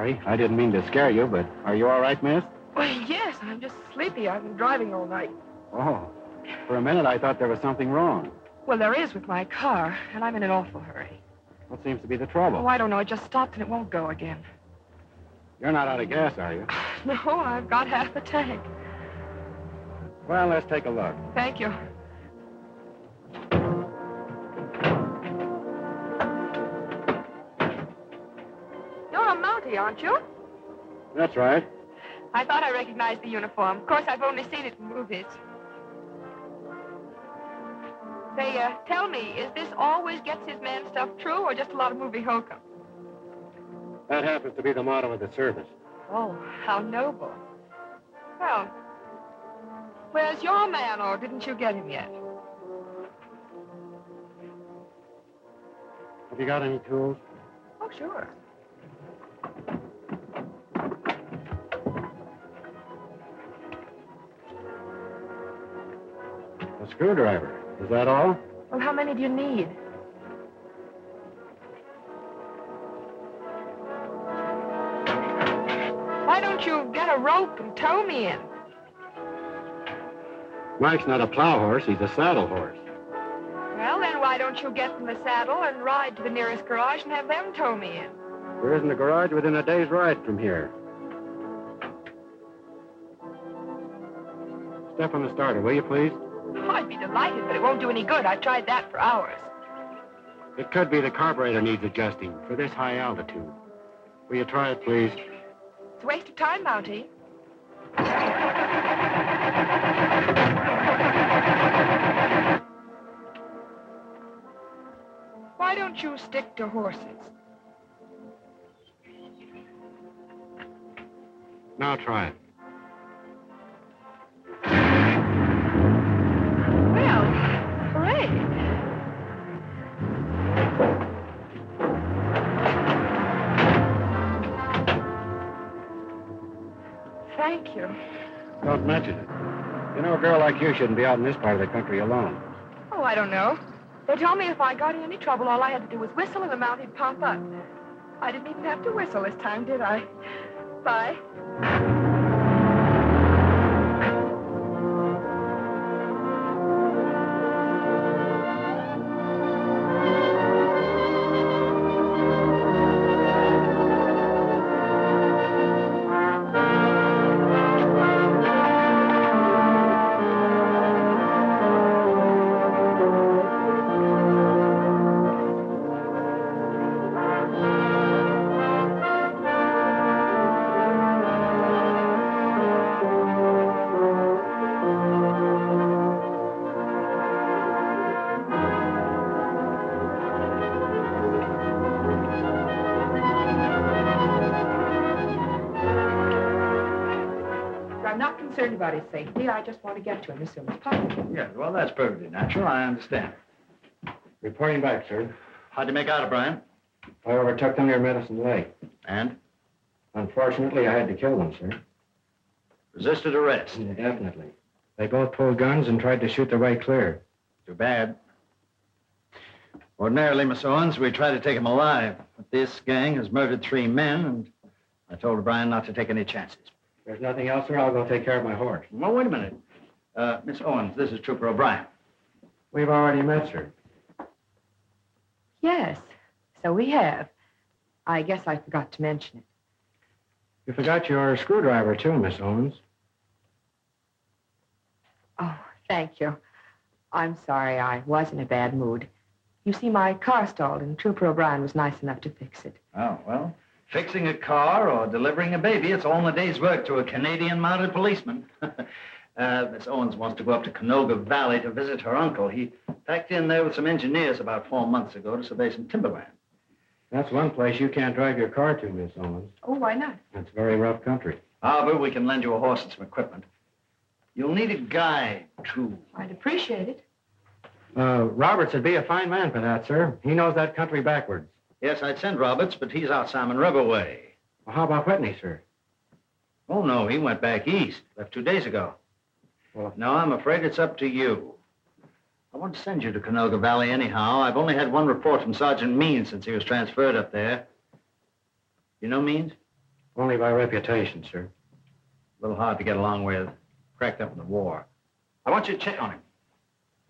sorry. I didn't mean to scare you, but are you all right, miss? Well, yes, I'm just sleepy. I've been driving all night. Oh, for a minute I thought there was something wrong. Well, there is with my car, and I'm in an awful hurry. What seems to be the trouble? Oh, I don't know. It just stopped and it won't go again. You're not out of gas, are you? No, I've got half a tank. Well, let's take a look. Thank you. You're a Mountie, aren't you? That's right. I thought I recognized the uniform. Of course, I've only seen it in movies. Say, tell me, is this always gets his man stuff true or just a lot of movie hokum? That happens to be the motto of the service. Oh, how noble. Well, where's your man, or didn't you get him yet? Have you got any tools? Oh, sure. A screwdriver. Is that all? Well, how many do you need? Why don't you get a rope and tow me in? Mike's not a plow horse, he's a saddle horse. Well, then why don't you get in the saddle and ride to the nearest garage and have them tow me in? There isn't a garage within a day's ride from here. Step on the starter, will you, please? Oh, I'd be delighted, but it won't do any good. I've tried that for hours. It could be the carburetor needs adjusting for this high altitude. Will you try it, please? It's a waste of time, Mountie. Why don't you stick to horses? Now try it. Well, hooray. Thank you. Don't mention it. You know, a girl like you shouldn't be out in this part of the country alone. Oh, I don't know. They told me if I got in any trouble, all I had to do was whistle and the Mountie'd pump up. I didn't even have to whistle this time, did I? Bye. About his safety. I just want to get to him as soon as possible. Yeah, well, that's perfectly natural. I understand. Reporting back, sir. How'd you make out, O'Brien? I overtook them near Medicine Lake. And? Unfortunately, I had to kill them, sir. Resisted arrest? Yeah, definitely. They both pulled guns and tried to shoot their way clear. Too bad. Ordinarily, Miss Owens, we try to take him alive. But this gang has murdered 3 men, and I told O'Brien not to take any chances. There's nothing else, sir. I'll go take care of my horse. Well, wait a minute. Miss Owens, this is Trooper O'Brien. We've already met, sir. Yes, so we have. I guess I forgot to mention it. You forgot your screwdriver, too, Miss Owens. Oh, thank you. I'm sorry. I was in a bad mood. You see, my car stalled, and Trooper O'Brien was nice enough to fix it. Oh, well, fixing a car or delivering a baby, it's all in a day's work to a Canadian mounted policeman. Miss Owens wants to go up to Canoga Valley to visit her uncle. He packed in there with some engineers about 4 months ago to survey some timberland. That's one place you can't drive your car to, Miss Owens. Oh, why not? It's very rough country. However, we can lend you a horse and some equipment. You'll need a guide, too. I'd appreciate it. Roberts would be a fine man for that, sir. He knows that country backwards. Yes, I'd send Roberts, but he's out Salmon River way. Well, how about Whitney, sir? Oh, no, he went back east. Left 2 days ago. Well, no, I'm afraid it's up to you. I want to send you to Canoga Valley anyhow. I've only had one report from Sergeant Means since he was transferred up there. You know Means? Only by reputation, sir. A little hard to get along with. Cracked up in the war. I want you to check on him.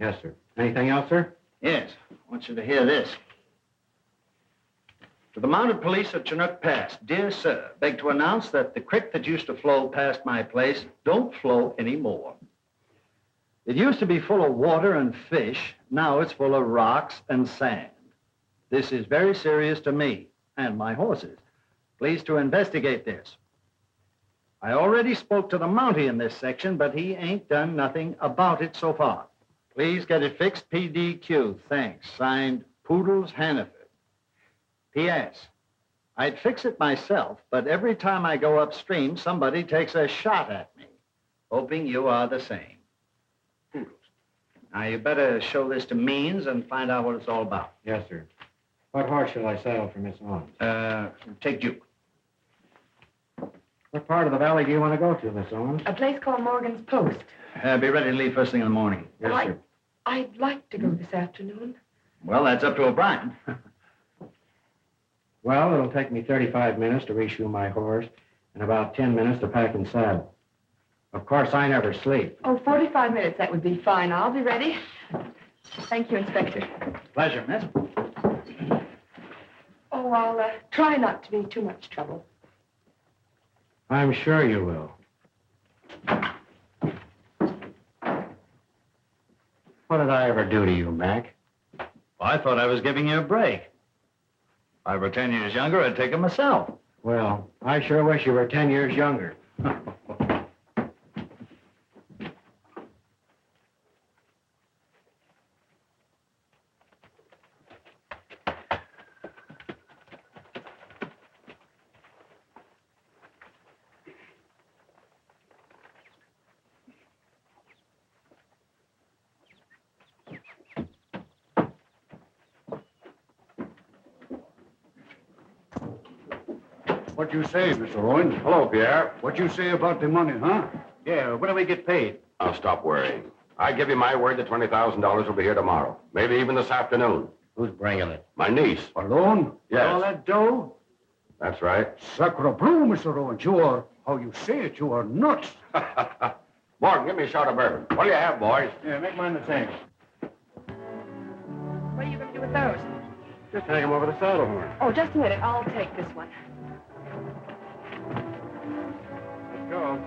Yes, sir. Anything else, sir? Yes. I want you to hear this. To the mounted police at Chinook Pass, dear sir, beg to announce that the creek that used to flow past my place don't flow anymore. It used to be full of water and fish. Now it's full of rocks and sand. This is very serious to me and my horses. Please to investigate this. I already spoke to the Mountie in this section, but he ain't done nothing about it so far. Please get it fixed, PDQ. Thanks. Signed, Poodles, Hanneford. P.S. I'd fix it myself, but every time I go upstream, somebody takes a shot at me. Hoping you are the same. Poodles. Now, you better show this to Means and find out what it's all about. Yes, sir. What horse shall I saddle for Miss Owens? Take Duke. What part of the valley do you want to go to, Miss Owens? A place called Morgan's Post. Be ready to leave first thing in the morning. Yes, Well, sir. I'd like to go this afternoon. Well, that's up to O'Brien. Well, it'll take me 35 minutes to reshoe my horse and about 10 minutes to pack and saddle. Of course, I never sleep. Oh, 45 minutes, that would be fine. I'll be ready. Thank you, Inspector. Pleasure, miss. Oh, I'll try not to be too much trouble. I'm sure you will. What did I ever do to you, Mac? Well, I thought I was giving you a break. If I were 10 years younger, I'd take it myself. Well, I sure wish you were 10 years younger. What you say, Mr. Owens? Hello, Pierre. What you say about the money, huh? Yeah, when do we get paid? I'll stop worrying. I give you my word that $20,000 will be here tomorrow. Maybe even this afternoon. Who's bringing it? My niece. Alone? Yes. All that dough? That's right. Sacre bleu, Mr. Owens. You are, how you say it, you are nuts. Morgan, give me a shot of bourbon. What do you have, boys? Yeah, make mine the same. What are you going to do with those? Just hang them over the saddle horn. Oh, just a minute. I'll take this one. Let's go.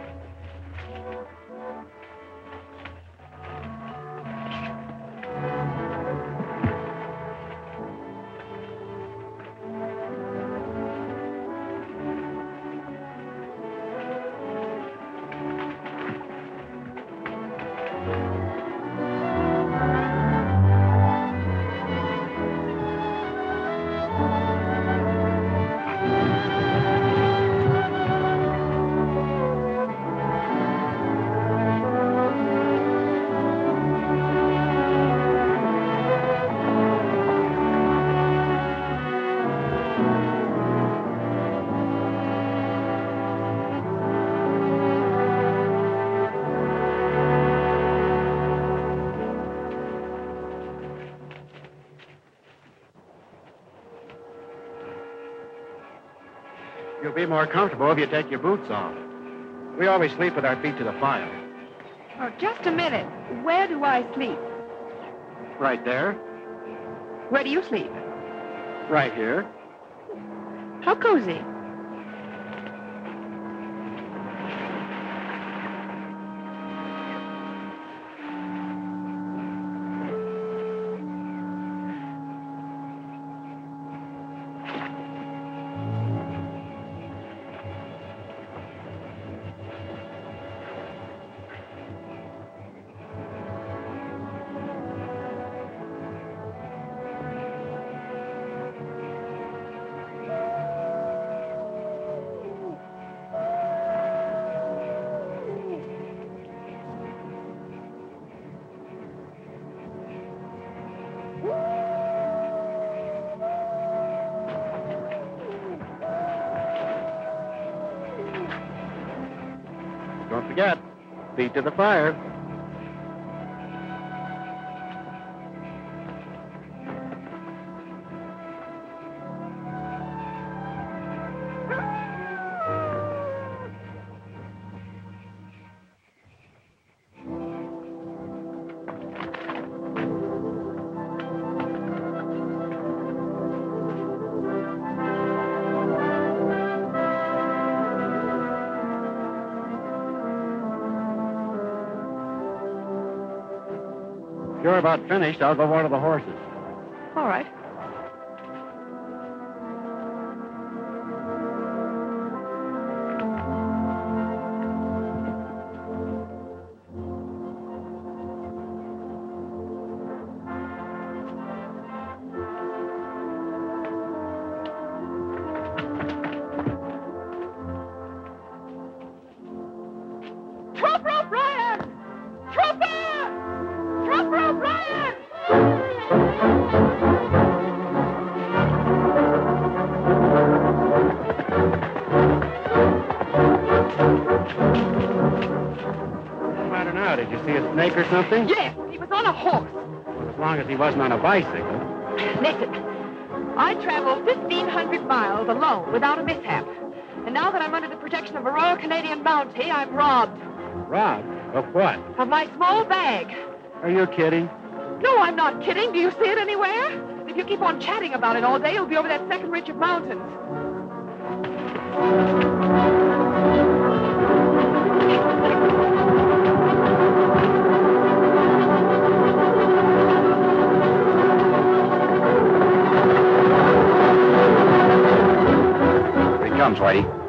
You'll be more comfortable if you take your boots off. We always sleep with our feet to the fire. Oh, just a minute. Where do I sleep? Right there. Where do you sleep? Right here. How cozy. Don't forget, feet to the fire. If you're about finished, I'll go water the horses. All right. Did you see a snake or something? Yes, he was on a horse. Well, as long as he wasn't on a bicycle. Listen, I traveled 1,500 miles alone without a mishap. And now that I'm under the protection of a Royal Canadian Mountie, I'm robbed. Robbed? Of what? Of my small bag. Are you kidding? No, I'm not kidding. Do you see it anywhere? If you keep on chatting about it all day, you'll be over that second ridge of mountains. Comes, Whitey.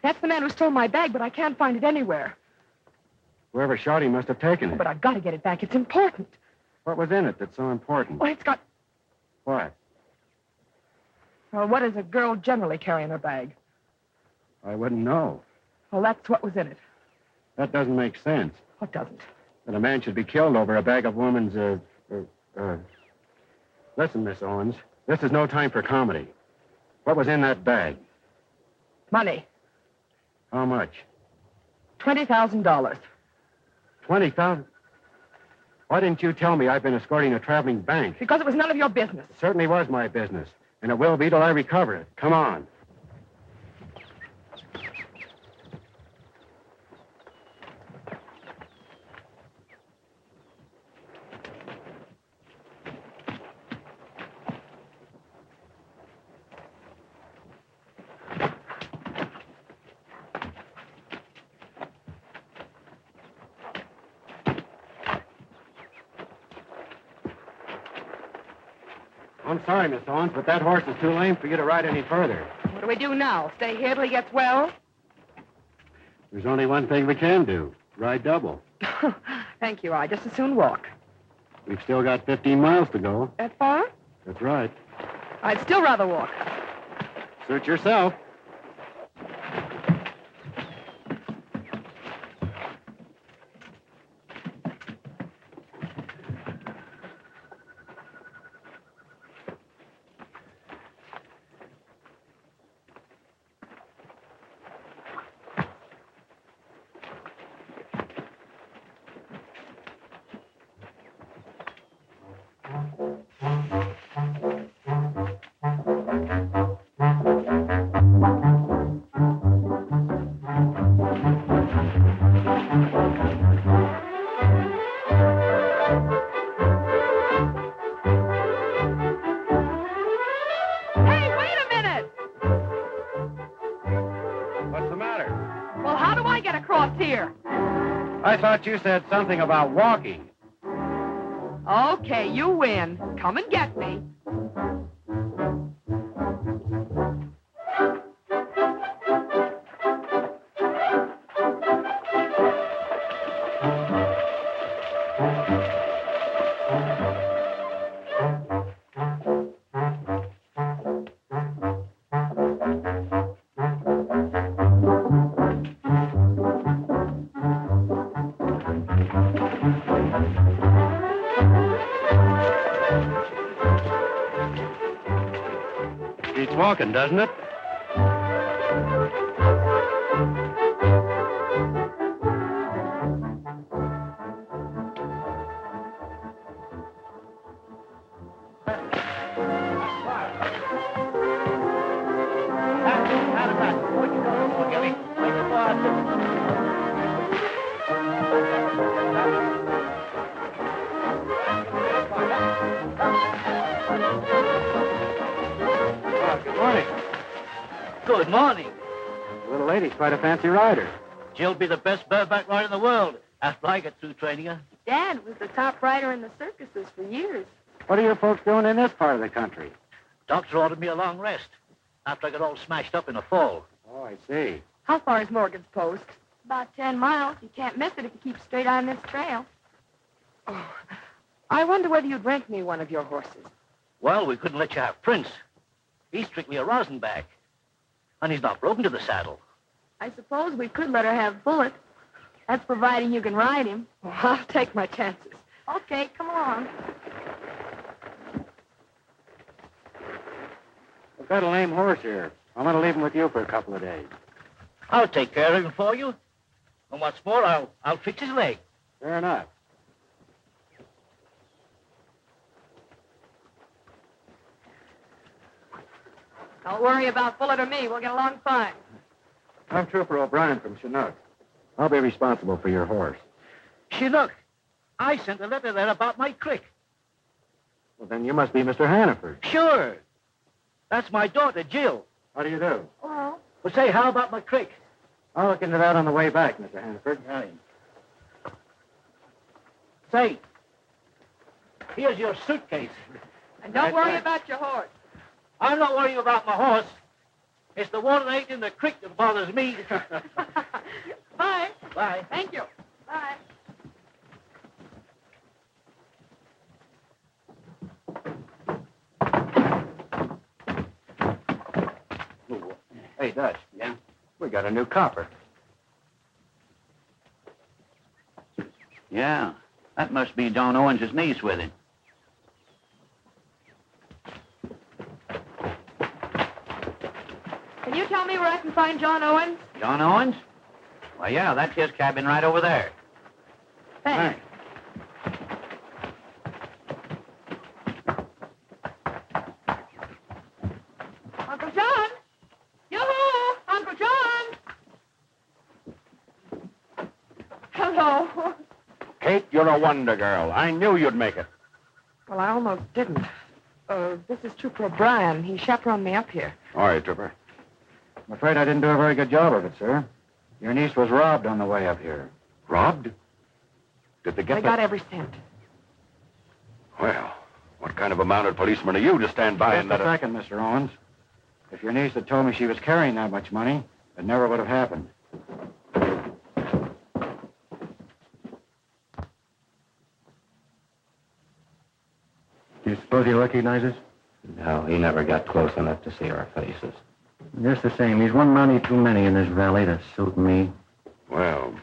That's the man who stole my bag, but I can't find it anywhere. Whoever shot him must have taken it. But I've got to get it back. It's important. What was in it that's so important? Well, it's got... What? Well, what does a girl generally carry in her bag? I wouldn't know. Well, that's what was in it. That doesn't make sense. What doesn't? That a man should be killed over a bag of woman's, Listen, Miss Owens, this is no time for comedy. What was in that bag? Money. How much? $20,000. 20,000? Why didn't you tell me I've been escorting a traveling bank? Because it was none of your business. It certainly was my business, and it will be till I recover it. Come on. I'm sorry, Miss Owens, but that horse is too lame for you to ride any further. What do we do now? Stay here till he gets well? There's only one thing we can do. Ride double. Thank you. I'd just as soon walk. We've still got 15 miles to go. That far? That's right. I'd still rather walk. Suit yourself. I thought you said something about walking. Okay, you win. Come and get me. Beats walking, doesn't it? Good morning. The little lady's quite a fancy rider. She'll be the best bareback rider in the world after I get through training her. Dad was the top rider in the circuses for years. What are your folks doing in this part of the country? Doctor ordered me a long rest after I got all smashed up in a fall. Oh, I see. How far is Morgan's Post? About 10 miles. You can't miss it if you keep straight on this trail. Oh, I wonder whether you'd rent me one of your horses. Well, we couldn't let you have Prince. He's strictly a Rosenbach. And he's not broken to the saddle. I suppose we could let her have Bullet. That's providing you can ride him. Well, I'll take my chances. Okay, come along. I've got a lame horse here. I'm going to leave him with you for a couple of days. I'll take care of him for you. And what's more, I'll fix his leg. Fair enough. Don't worry about Bullet or me. We'll get along fine. I'm Trooper O'Brien from Chinook. I'll be responsible for your horse. Chinook, I sent a letter there about my crick. Well, then you must be Mr. Hanneford. Sure. That's my daughter, Jill. How do you do? Well, Well, say, how about my crick? I'll look into that on the way back, Mr. Hanneford. Right. Say, here's your suitcase. and don't worry about your horse. I'm not worrying about my horse. It's the water that ain't in the creek that bothers me. Bye. Bye. Thank you. Bye. Hey, Dutch. Yeah? We got a new copper. Yeah, that must be John Owens' niece with him. Can you tell me where I can find John Owens? John Owens? Well, yeah, that's his cabin right over there. Thanks. Uncle John! Yoo-hoo! Uncle John! Hello. Kate, you're a wonder girl. I knew you'd make it. Well, I almost didn't. This is Trooper O'Brien. He chaperoned me up here. All right, Trooper. I'm afraid I didn't do a very good job of it, sir. Your niece was robbed on the way up here. Robbed? Did they get They got every cent. Well, what kind of a mounted policeman are you to stand by and Just let a second, Mr. Owens. If your niece had told me she was carrying that much money, it never would have happened. Do you suppose he recognizes? No, he never got close enough to see our faces. Just the same. He's one Mountie too many in this valley to suit me. Well,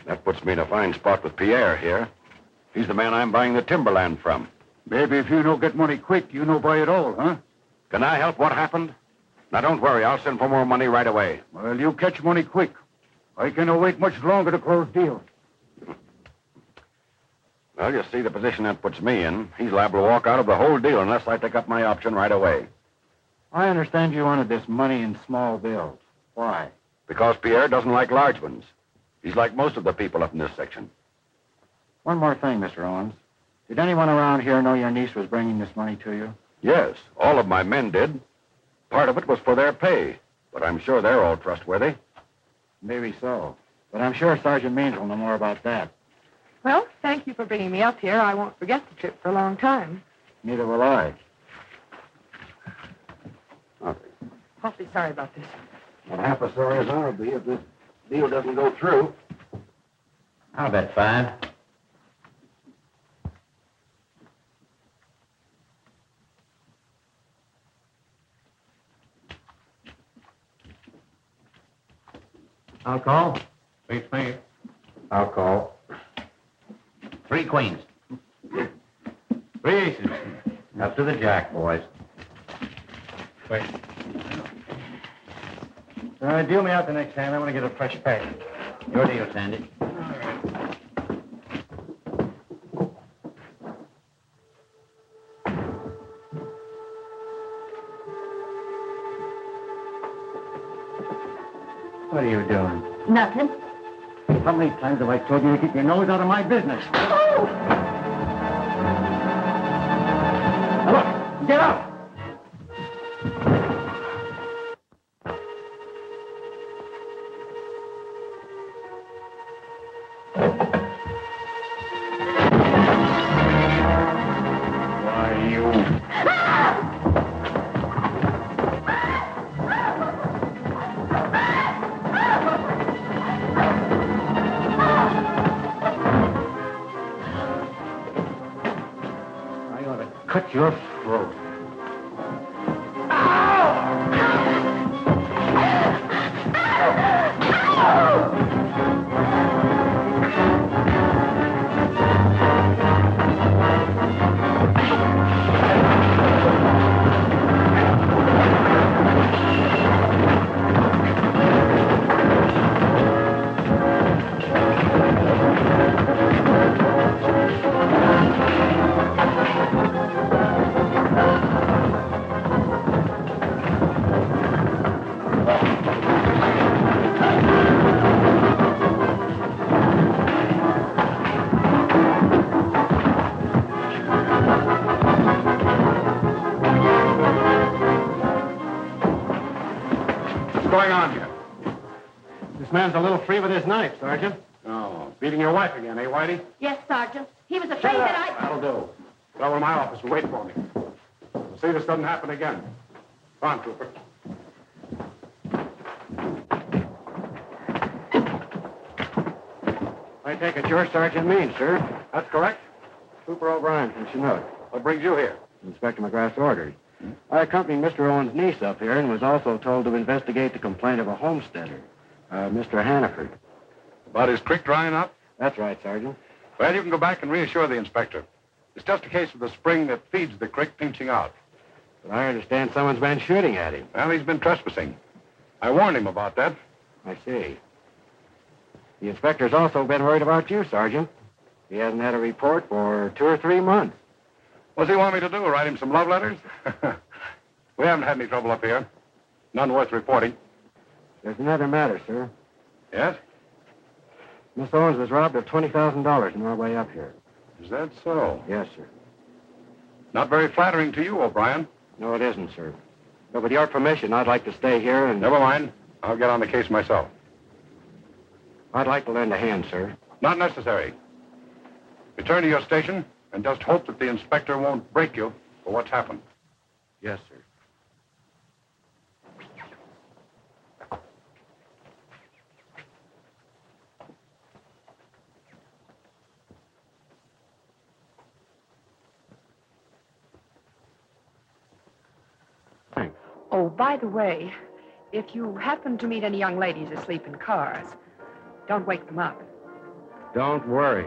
that puts me in a fine spot with Pierre here. He's the man I'm buying the timberland from. Maybe if you don't get money quick, you no buy it all, huh? Can I help what happened? Now, don't worry. I'll send for more money right away. Well, you catch money quick. I cannot wait much longer to close deal. Well, you see the position that puts me in. He's liable to walk out of the whole deal unless I take up my option right away. I understand you wanted this money in small bills. Why? Because Pierre doesn't like large ones. He's like most of the people up in this section. One more thing, Mr. Owens. Did anyone around here know your niece was bringing this money to you? Yes, all of my men did. Part of it was for their pay, but I'm sure they're all trustworthy. Maybe so. But I'm sure Sergeant Means will know more about that. Well, thank you for bringing me up here. I won't forget the trip for a long time. Neither will I. Awfully sorry about this. Well, half as sorry as I'll be if this deal doesn't go through. I'll bet 5. I'll call. Beats me. I'll call. 3 queens. 3 aces. Up to the jack, boys. Wait. Deal me out the next hand. I want to get a fresh pack. Your deal, Sandy. What are you doing? Nothing. How many times have I told you to keep your nose out of my business? Oh! Now look, get up! Why, you... Cut your throat. Man's a little free with his knife, Sergeant. Oh, beating your wife again, eh, Whitey? Yes, Sergeant. He was afraid that I... That'll do. Go over to my office and wait for me. We'll see this doesn't happen again. Come on, Trooper. I take it you're Sergeant Means, sir. That's correct. Trooper O'Brien from Chinook. What brings you here? Inspector McGrath's orders. I accompanied Mr. Owen's niece up here and was also told to investigate the complaint of a homesteader, Mr. Hanneford. About his creek drying up? That's right, Sergeant. Well, you can go back and reassure the inspector. It's just a case of the spring that feeds the creek pinching out. But I understand someone's been shooting at him. Well, he's been trespassing. I warned him about that. I see. The inspector's also been worried about you, Sergeant. He hasn't had a report for 2 or 3 months. What's he want me to do, write him some love letters? We haven't had any trouble up here. None worth reporting. There's another matter, sir. Yes? Miss Owens was robbed of $20,000 on our way up here. Is that so? Yes, sir. Not very flattering to you, O'Brien. No, it isn't, sir. But with your permission, I'd like to stay here and... Never mind. I'll get on the case myself. I'd like to lend a hand, sir. Not necessary. Return to your station and just hope that the inspector won't break you for what's happened. Yes, sir. Thanks. Oh, by the way, if you happen to meet any young ladies asleep in cars, don't wake them up. Don't worry.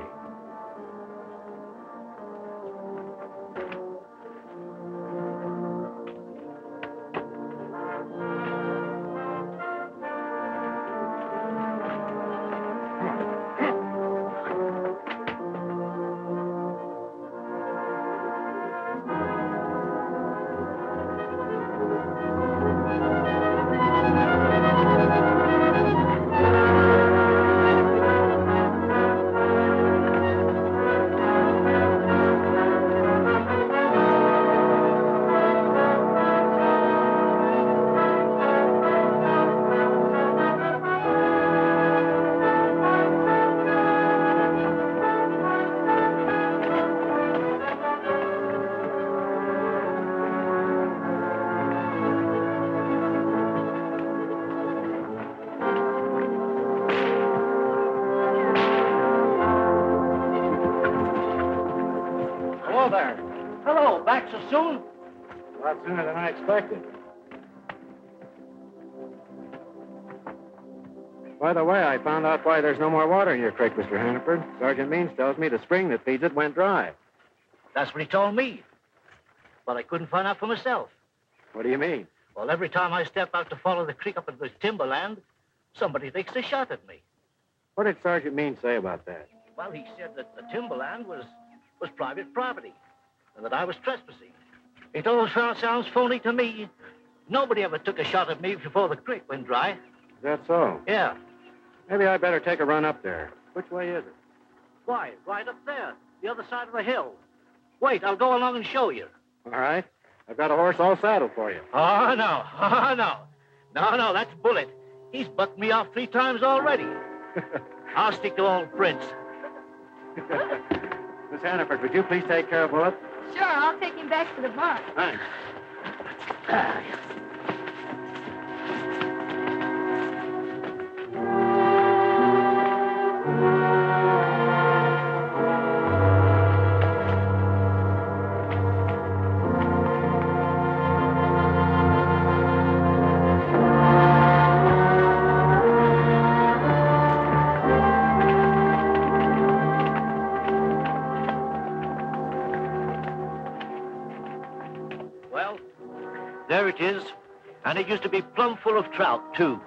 soon? A lot sooner than I expected. By the way, I found out why there's no more water in your creek, Mr. Hanneford. Sergeant Means tells me the spring that feeds it went dry. That's what he told me. But I couldn't find out for myself. What do you mean? Well, every time I step out to follow the creek up into the timberland, somebody takes a shot at me. What did Sergeant Means say about that? Well, he said that the timberland was private property and that I was trespassing. It all sounds phony to me. Nobody ever took a shot at me before the creek went dry. Is that so? Yeah. Maybe I'd better take a run up there. Which way is it? Why, right up there, the other side of the hill. Wait, I'll go along and show you. All right. I've got a horse all saddled for you. Oh, no. Oh, no. No, that's Bullet. He's bucked me off 3 times already. I'll stick to old Prince. Miss Hanneford, would you please take care of Bullet? Sure, I'll take him back to the barn. Thanks. Well, there it is. And it used to be plumb full of trout, too.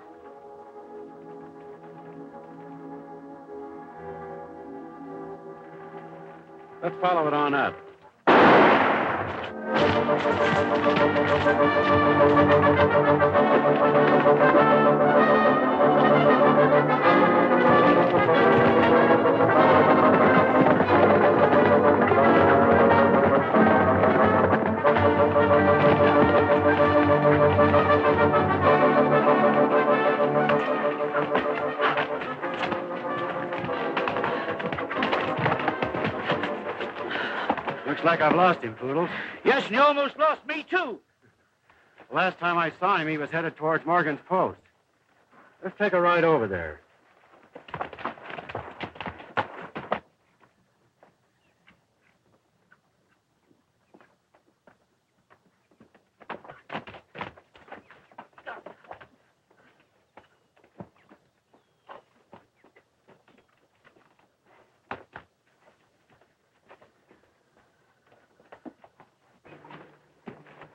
Let's follow it on up. Looks like I've lost him, Poodles. Yes, and you almost lost me, too. The last time I saw him, he was headed towards Morgan's post. Let's take a ride over there.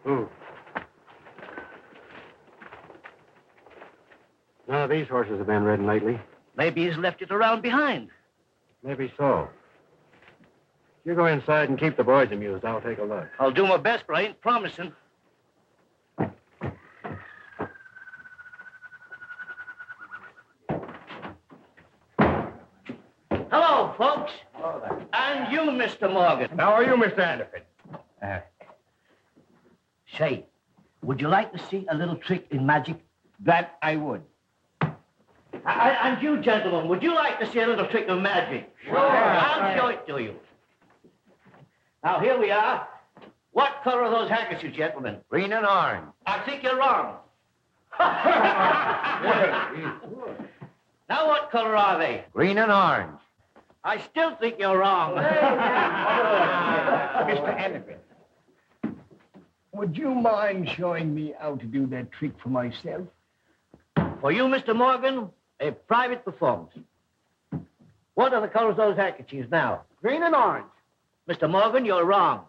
Ooh. None of these horses have been ridden lately. Maybe he's left it around behind. Maybe so. You go inside and keep the boys amused. I'll take a look. I'll do my best, but I ain't promising. Hello, folks. Hello there. And you, Mr. Morgan. How are you, Mr. Hanneford? Say, would you like to see a little trick in magic? That I would. And you, gentlemen, would you like to see a little trick of magic? Sure. I'll show it to you. Now, here we are. What color are those handkerchiefs, gentlemen? Green and orange. I think you're wrong. Now, what color are they? Green and orange. I still think you're wrong. Mr. Hanneford, would you mind showing me how to do that trick for myself? For you, Mr. Morgan, a private performance. What are the colors of those handkerchiefs now? Green and orange. Mr. Morgan, you're wrong.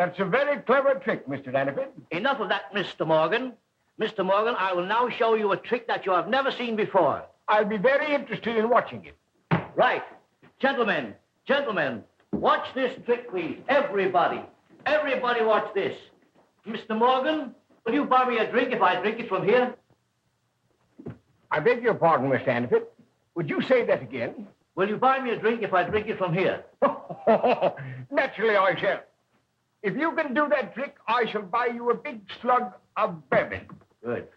That's a very clever trick, Mr. Hanneford. Enough of that, Mr. Morgan. Mr. Morgan, I will now show you a trick that you have never seen before. I'll be very interested in watching it. Right. Gentlemen, watch this trick, please. Everybody watch this. Mr. Morgan, will you buy me a drink if I drink it from here? I beg your pardon, Mr. Hanneford. Would you say that again? Will you buy me a drink if I drink it from here? Naturally, I shall. If you can do that trick, I shall buy you a big slug of bourbon. Good.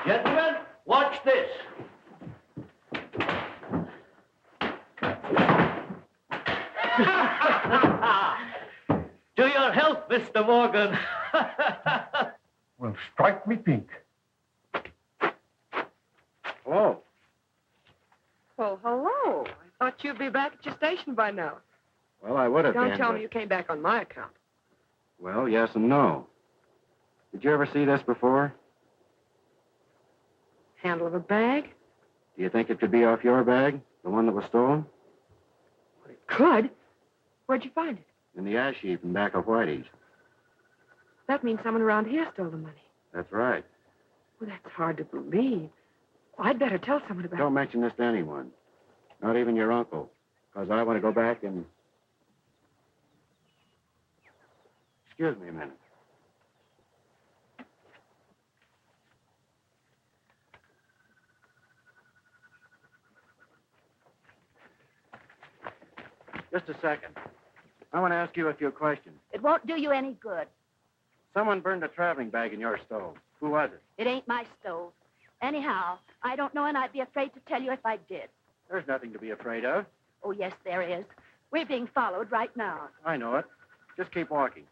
Gentlemen, watch this. To your health, Mr. Morgan. Well, strike me pink. Hello. Well, hello. I thought you'd be back at your station by now. Well, I would have been. Don't tell but- me you came back on my account. Well, yes and no. Did you ever see this before? Handle of a bag? Do you think it could be off your bag, the one that was stolen? It could. Where'd you find it? In the ash heap in back of Whitey's. That means someone around here stole the money. That's right. Well, that's hard to believe. I'd better tell someone about Don't mention this to anyone. Not even your uncle. Because I want to go back and... Excuse me a minute. Just a second. I want to ask you a few questions. It won't do you any good. Someone burned a traveling bag in your stove. Who was it? It ain't my stove. Anyhow, I don't know, and I'd be afraid to tell you if I did. There's nothing to be afraid of. Oh, yes, there is. We're being followed right now. I know it. Just keep walking.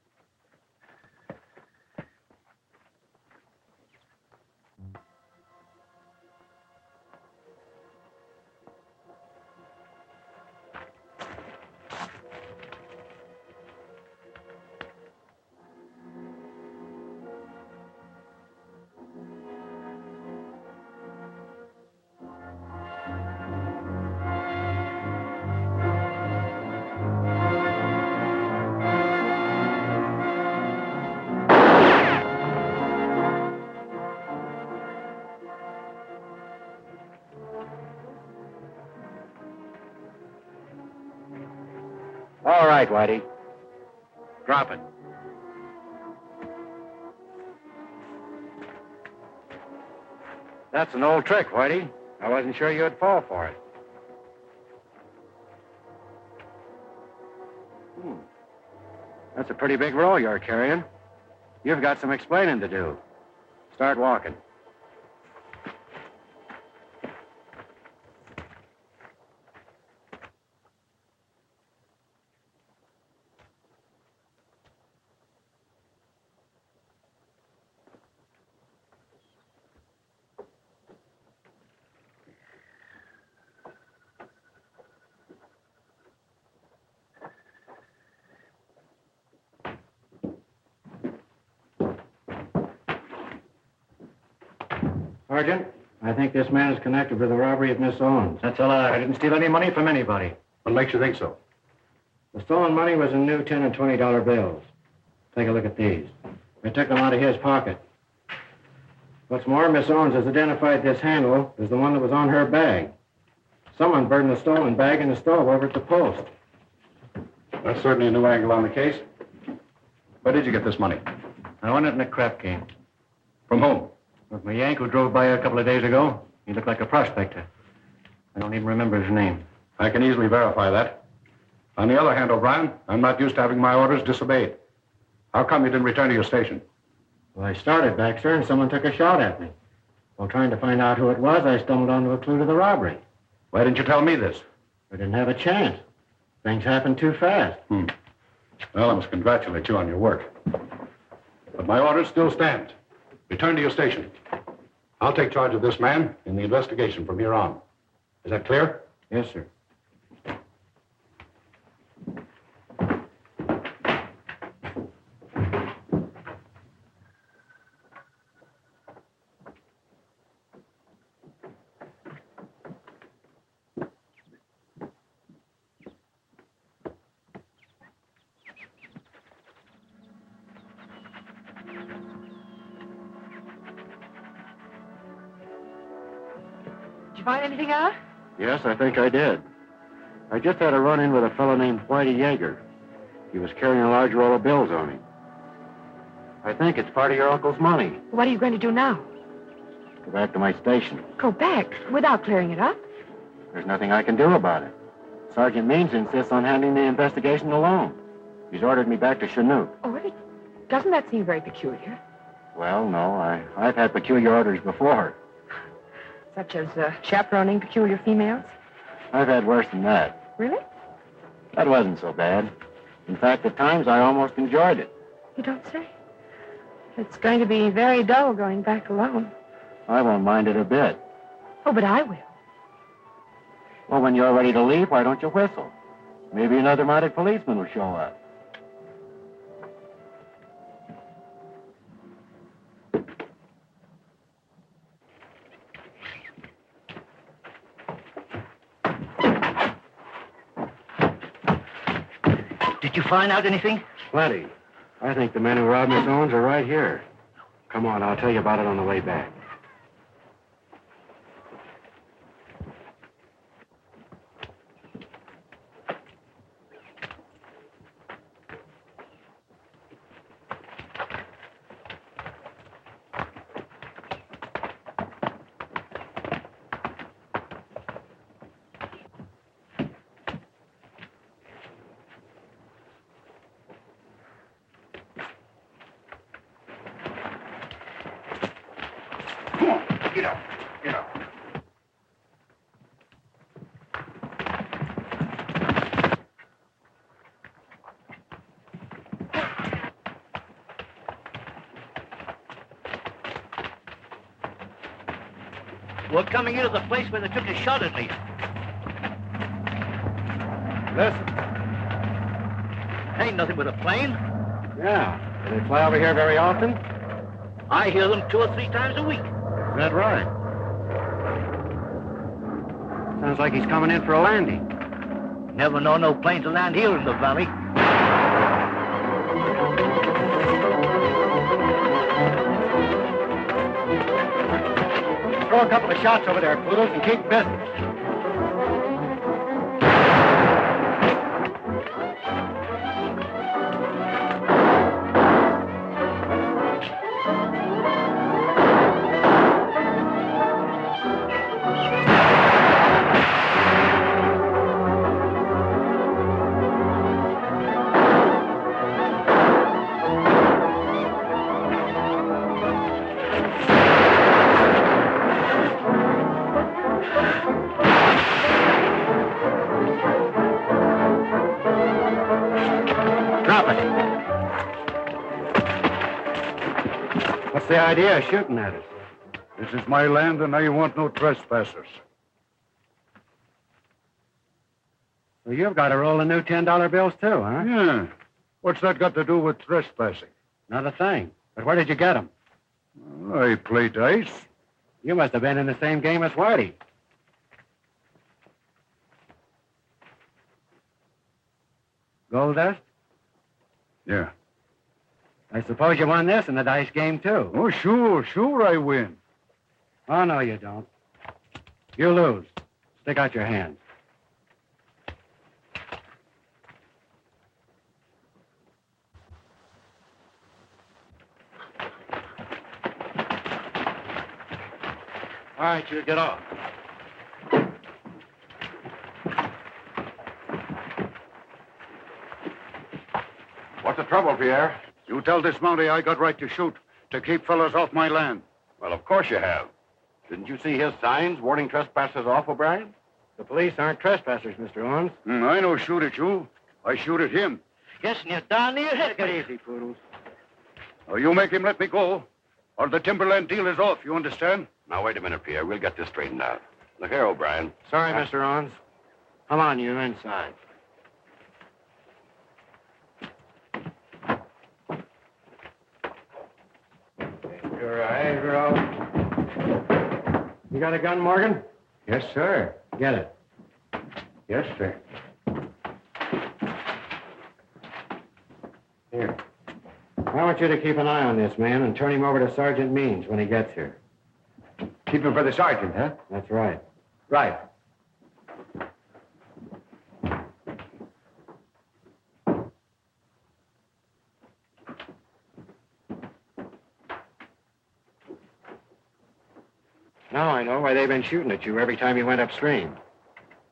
All right, Whitey. Drop it. That's an old trick, Whitey. I wasn't sure you'd fall for it. That's a pretty big roll you're carrying. You've got some explaining to do. Start walking. Sergeant, I think this man is connected with the robbery of Miss Owens. That's a lie. I didn't steal any money from anybody. What makes you think so? The stolen money was in new $10 and $20 bills. Take a look at these. I took them out of his pocket. What's more, Miss Owens has identified this handle as the one that was on her bag. Someone burned the stolen bag in the stove over at the post. That's certainly a new angle on the case. Where did you get this money? I won it in a crap game. From whom? With my Yank who drove by a couple of days ago. He looked like a prospector. I don't even remember his name. I can easily verify that. On the other hand, O'Brien, I'm not used to having my orders disobeyed. How come you didn't return to your station? Well, I started back, sir, and someone took a shot at me. While trying to find out who it was, I stumbled onto a clue to the robbery. Why didn't you tell me this? I didn't have a chance. Things happened too fast. Well, I must congratulate you on your work. But my orders still stand. Return to your station. I'll take charge of this man in the investigation from here on. Is that clear? Yes, sir. find anything out? Yes, I think I did. I just had a run-in with a fellow named Whitey Yeager. He was carrying a large roll of bills on him. I think it's part of your uncle's money. What are you going to do now? Go back to my station. Go back without clearing it up? There's nothing I can do about it. Sergeant Means insists on handling the investigation alone. He's ordered me back to Chinook. Oh, really? Doesn't that seem very peculiar? Well, no, I've had peculiar orders before. Such as chaperoning peculiar females? I've had worse than that. Really? That wasn't so bad. In fact, at times I almost enjoyed it. You don't say. It's going to be very dull going back alone. I won't mind it a bit. Oh, but I will. Well, when you're ready to leave, why don't you whistle? Maybe another mounted policeman will show up. Did you find out anything? Plenty. I think the men who robbed Miss Owens are right here. Come on, I'll tell you about it on the way back. Get up. Get up. We're coming into the place where they took a shot at me. Listen. Ain't nothing but a plane. Yeah. Do they fly over here very often? I hear them 2 or 3 times a week. Is that right? Sounds like he's coming in for a landing. Never know no plane to land here in the valley. Throw a couple of shots over there, Poodles, and keep busy. What's the idea of shooting at us? This is my land, and I want no trespassers. Well, you've got a roll of new $10 bills, too, huh? Yeah. What's that got to do with trespassing? Not a thing. But where did you get them? I play dice. You must have been in the same game as Whitey. Gold dust? Yeah. I suppose you won this in the dice game, too. Oh, sure I win. Oh, no, you don't. You lose. Stick out your hand. All right, you get off. What's the trouble, Pierre? You tell this Mountie I got right to shoot, to keep fellas off my land. Well, of course you have. Didn't you see his signs warning trespassers off, O'Brien? The police aren't trespassers, Mr. Owens. I don't shoot at you. I shoot at him. Yes, and you're darn near hit. Take it easy, Poodles. Oh, you make him let me go, or the timberland deal is off, you understand? Now, wait a minute, Pierre. We'll get this straightened out. Look here, O'Brien. Sorry, Mr. Owens. Come on, you inside. Your eyes are all... You got a gun, Morgan? Yes, sir. Get it. Yes, sir. Here. I want you to keep an eye on this man and turn him over to Sergeant Means when he gets here. Keep him for the sergeant, huh? That's right. Right. Now I know why they've been shooting at you every time you went upstream.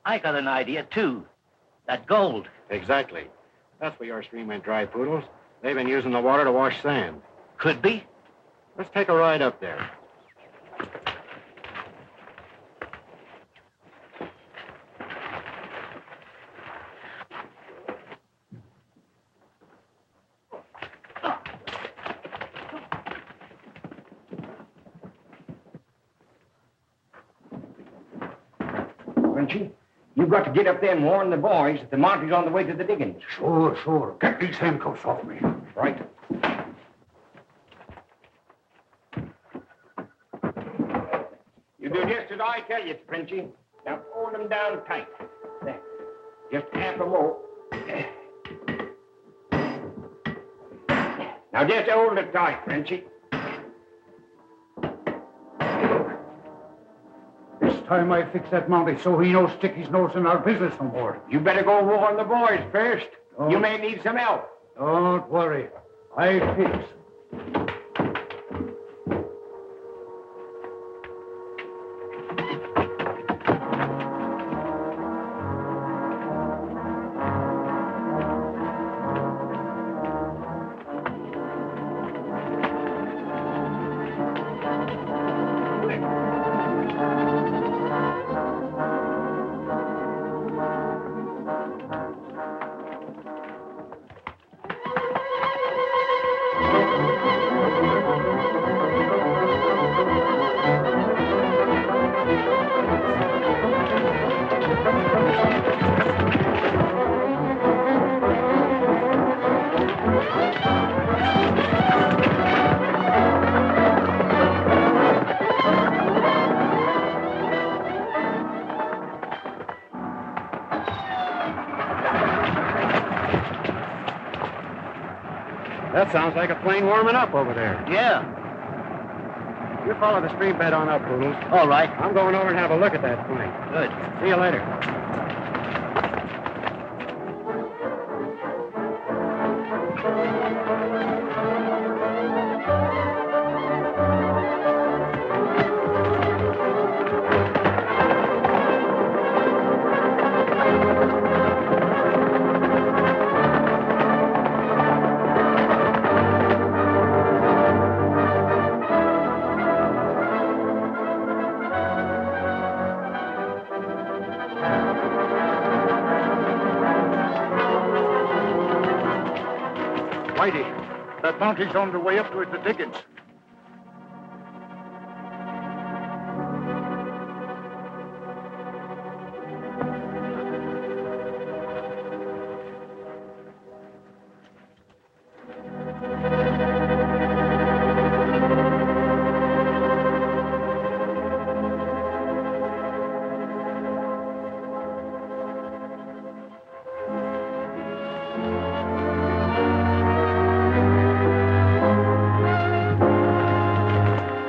I got an idea, too. That gold. Exactly. That's where your stream went dry, Poodles. They've been using the water to wash sand. Could be. Let's take a ride up there. Frenchy, you've got to get up there and warn the boys that the Mounties on the way to the diggings. Sure. Get these handcuffs off me. Right. You do just as I tell you, Frenchy. Now hold them down tight. There. Just half a more. Now just hold it tight, Frenchy. This time I fix that Mountie so he knows stick his nose in our business no more. You better go warn the boys first. Oh. You may need some help. Don't worry. I fix. That sounds like a plane warming up over there. Yeah. You follow the stream bed on up, Poodles. All right. I'm going over and have a look at that plane. Good. See you later. That Mountie's on the way up toward the diggings.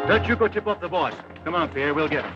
Don't you go tip off the boss. Come on, Pierre, we'll get him.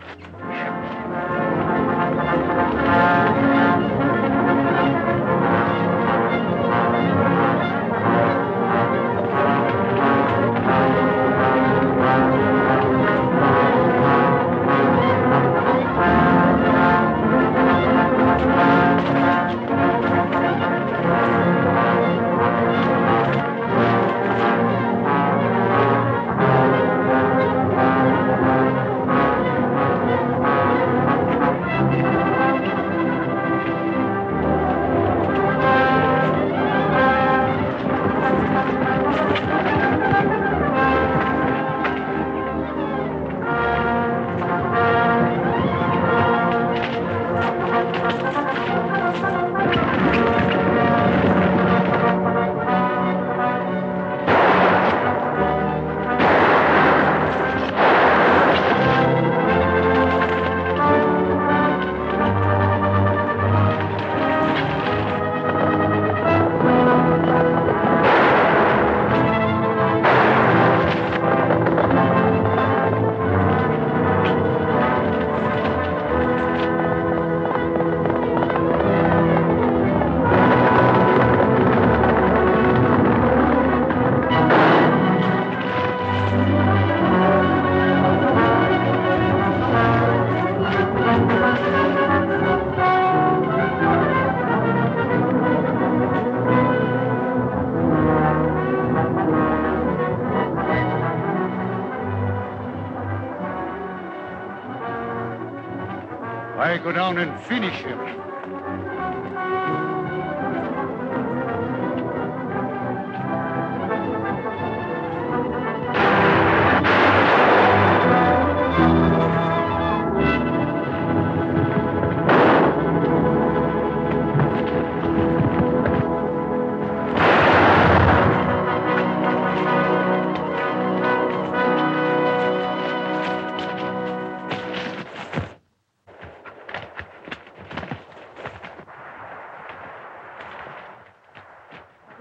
I go down and finish him.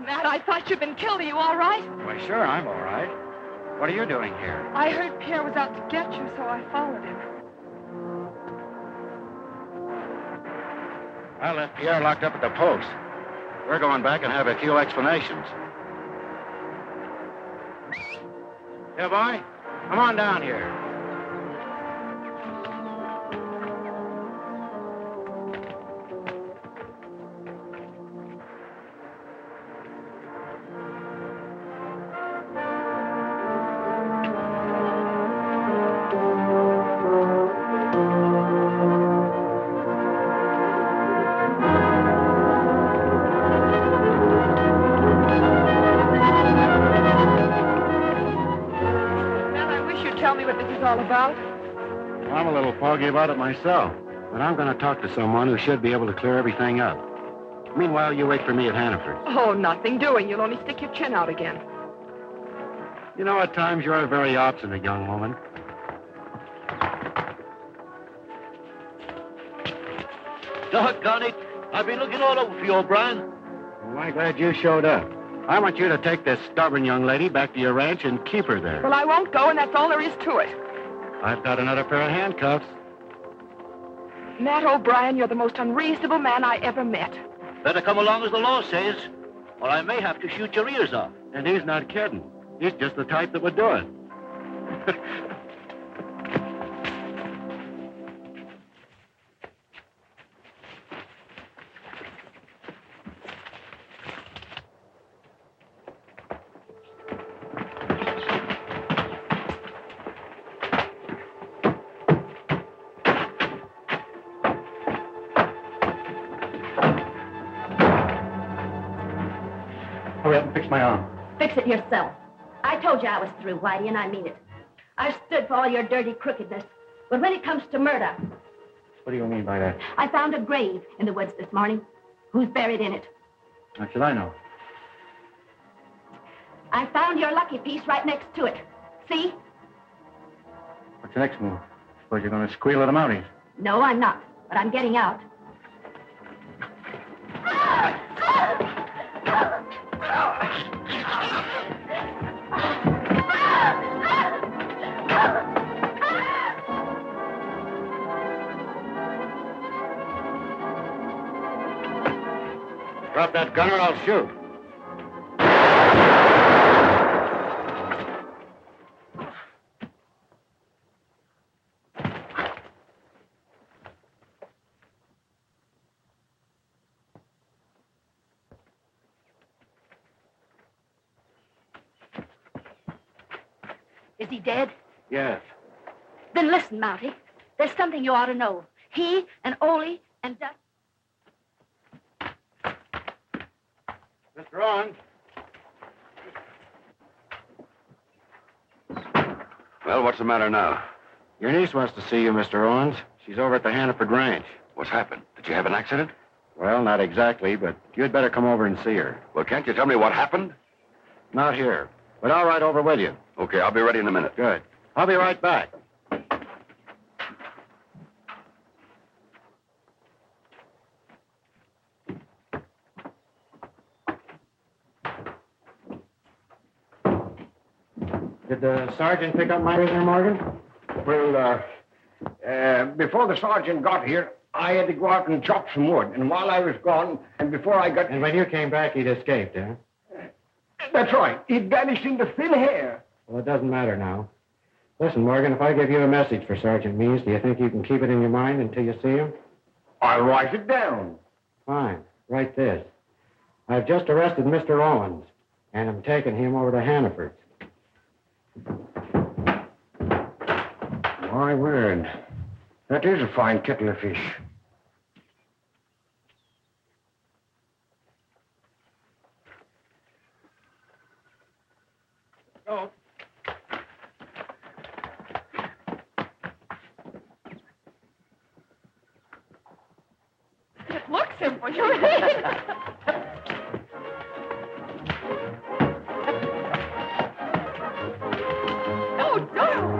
Matt, I thought you'd been killed. Are you all right? Why, sure, I'm all right. What are you doing here? I heard Pierre was out to get you, so I followed him. I left Pierre locked up at the post. We're going back and have a few explanations. Here, boy. Come on down here. All about? I'm a little foggy about it myself, but I'm going to talk to someone who should be able to clear everything up. Meanwhile, you wait for me at Hanneford. Oh, nothing doing. You'll only stick your chin out again. You know, at times you're a very obstinate young woman. Doggone it. I've been looking all over for you, O'Brien. Well, I'm glad you showed up. I want you to take this stubborn young lady back to your ranch and keep her there. Well, I won't go, and that's all there is to it. I've got another pair of handcuffs. Matt O'Brien, you're the most unreasonable man I ever met. Better come along as the law says, or I may have to shoot your ears off. And he's not kidding. He's just the type that would do it. Hurry up and fix my arm. Fix it yourself. I told you I was through, Whitey, and I mean it. I've stood for all your dirty crookedness. But when it comes to murder, What do you mean by that? I found a grave in the woods this morning. Who's buried in it? How should I know? I found your lucky piece right next to it. See? What's the next move? Suppose you're going to squeal at the Mounties. No, I'm not. But I'm getting out. Drop that gun or I'll shoot. Is he dead? Yes. Then listen, Mounty. There's something you ought to know. He and Ole and Dutch... Mr. Owens. Well, what's the matter now? Your niece wants to see you, Mr. Owens. She's over at the Hanneford Ranch. What's happened? Did you have an accident? Well, not exactly, but you'd better come over and see her. Well, can't you tell me what happened? Not here, but I'll ride over with you. Okay, I'll be ready in a minute. Good. I'll be right back. Did the sergeant pick up my prisoner, Morgan? Well, before the sergeant got here, I had to go out and chop some wood. And while I was gone, and before I got... And when you came back, he'd escaped, eh? That's right. He'd vanished into thin air. Well, it doesn't matter now. Listen, Morgan, if I give you a message for Sergeant Meese, do you think you can keep it in your mind until you see him? I'll write it down. Fine. Write this. I've just arrested Mr. Owens, and I'm taking him over to Hanneford. My word. That is a fine kettle of fish. Oh. It looks simple. You're right. Oh, don't.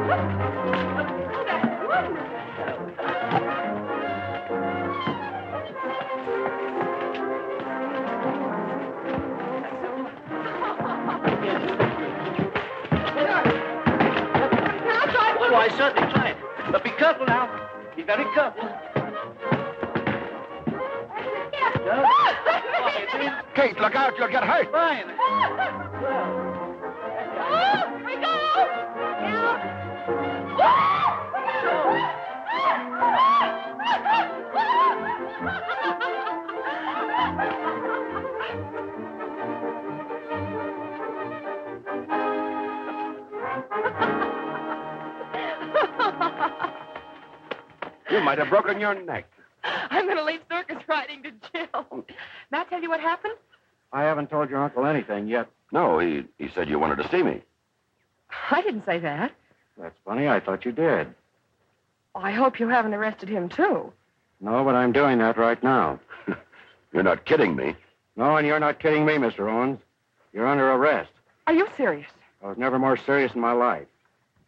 That's wonderful. Oh, I certainly tried. But be careful now. Be very careful. Kate, look out, you'll get hurt. Fine. Here we go. You might have broken your neck. I'm going to leave circus riding to Jill. Matt tell you what happened? I haven't told your uncle anything yet. No, he said you wanted to see me. I didn't say that. That's funny. I thought you did. I hope you haven't arrested him, too. No, but I'm doing that right now. You're not kidding me. No, and you're not kidding me, Mr. Owens. You're under arrest. Are you serious? I was never more serious in my life.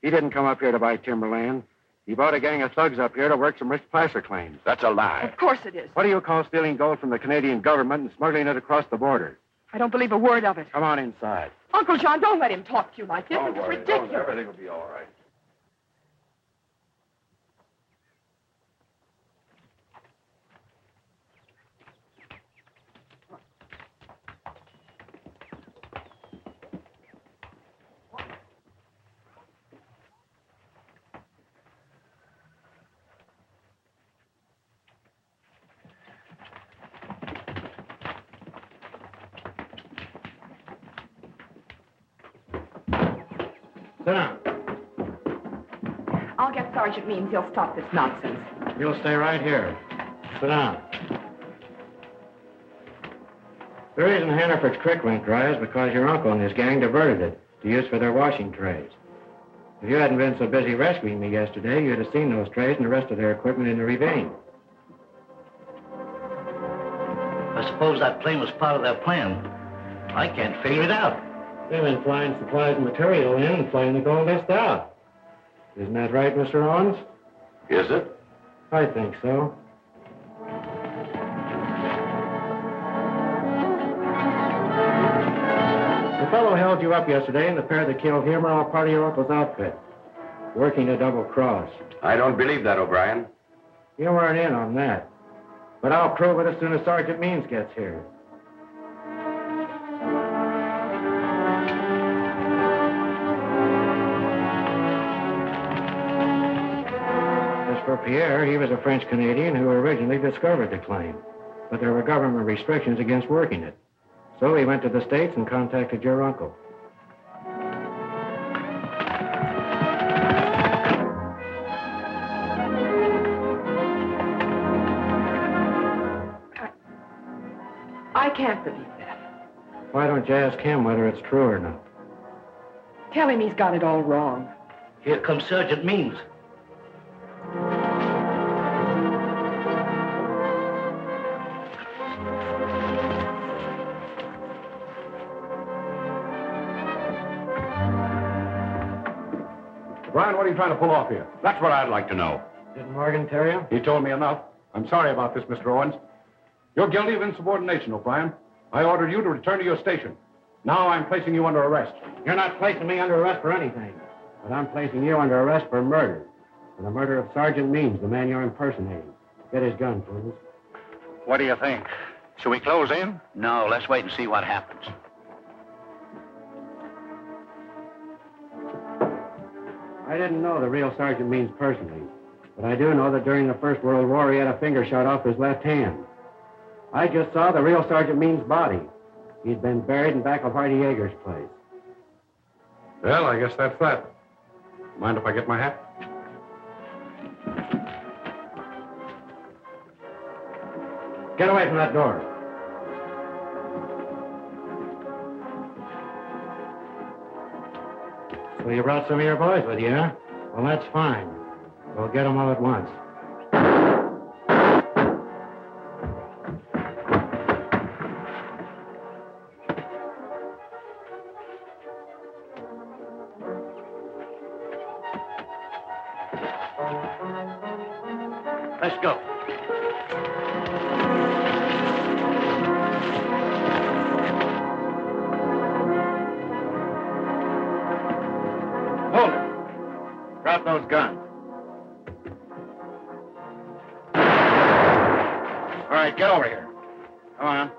He didn't come up here to buy timberland. He brought a gang of thugs up here to work some rich placer claims. That's a lie. Of course it is. What do you call stealing gold from the Canadian government and smuggling it across the border? I don't believe a word of it. Come on inside. Uncle John, don't let him talk to you like this. It's ridiculous. Everything will be all right. Sit down. I'll get Sergeant Means. He'll stop this nonsense. You'll stay right here. Sit down. The reason Hanneford's creek went dry is because your uncle and his gang diverted it to use for their washing trays. If you hadn't been so busy rescuing me yesterday, you'd have seen those trays and the rest of their equipment in the ravine. I suppose that plane was part of their plan. I can't figure it out. They've been flying supplies and material in and flying the gold dust out. Isn't that right, Mr. Owens? Is it? I think so. The fellow held you up yesterday, and the pair that killed him are all part of your uncle's outfit, working a double cross. I don't believe that, O'Brien. You weren't in on that. But I'll prove it as soon as Sergeant Means gets here. As for Pierre, he was a French-Canadian who originally discovered the claim. But there were government restrictions against working it. So he went to the States and contacted your uncle. I can't believe that. Why don't you ask him whether it's true or not? Tell him he's got it all wrong. Here comes Sergeant Means. Brian, what are you trying to pull off here? That's what I'd like to know. Didn't Morgan tell you? He told me enough. I'm sorry about this, Mr. Owens. You're guilty of insubordination, O'Brien. I ordered you to return to your station. Now I'm placing you under arrest. You're not placing me under arrest for anything. But I'm placing you under arrest for murder. For the murder of Sergeant Means, the man you're impersonating. Get his gun, Poodles. What do you think? Shall we close in? No, let's wait and see what happens. I didn't know the real Sergeant Means personally. But I do know that during the First World War, he had a finger shot off his left hand. I just saw the real Sergeant Means' body. He'd been buried in back of Hardy Yeager's place. Well, I guess that's that. Mind if I get my hat? Get away from that door. So you brought some of your boys with you, huh? Well, that's fine. We'll get them all at once. Let's go. Hold it. Drop those guns. All right, get over here. Come on.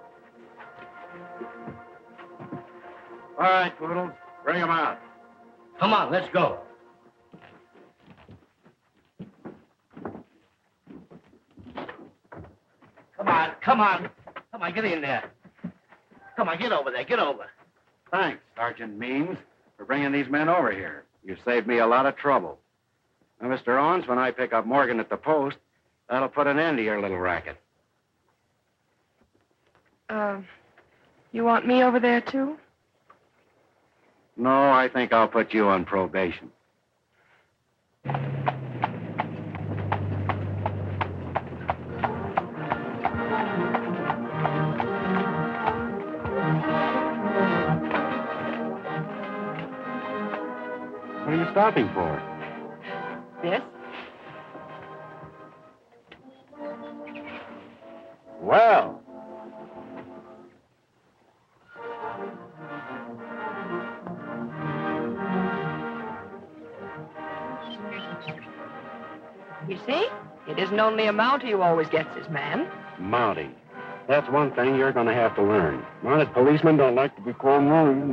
All right, Poodles. Bring them out. Come on, let's go. Come on. Come on, get in there. Come on, get over there, get over. Thanks, Sergeant Means, for bringing these men over here. You saved me a lot of trouble. Now, Mr. Owens, when I pick up Morgan at the post, that'll put an end to your little racket. You want me over there, too? No, I think I'll put you on probation. What are you stopping for? This? Well. You see? It isn't only a Mountie who always gets his man. Mounty. That's one thing you're going to have to learn. Mounted policemen don't like to be called Mounties.